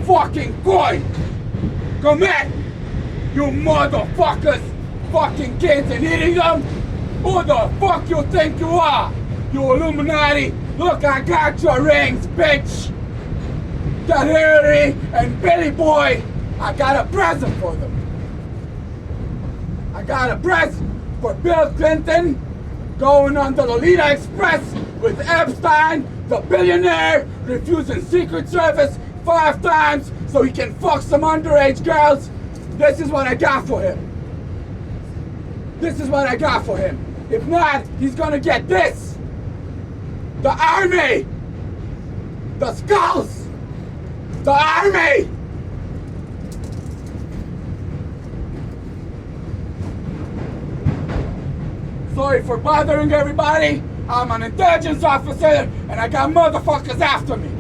fucking coin. Come here, you motherfuckers, fucking kids and eating them. Who the fuck you think you are? You Illuminati. Look, I got your rings, bitch. That Hillary and Billy Boy, I got a present for them. I got a present for Bill Clinton going on the Lolita Express with Epstein, the billionaire, refusing Secret Service 5 times so he can fuck some underage girls. This is what I got for him. This is what I got for him. If not, he's gonna get this. The army. The skulls. The army. Sorry for bothering everybody. I'm an intelligence officer and I got motherfuckers after me.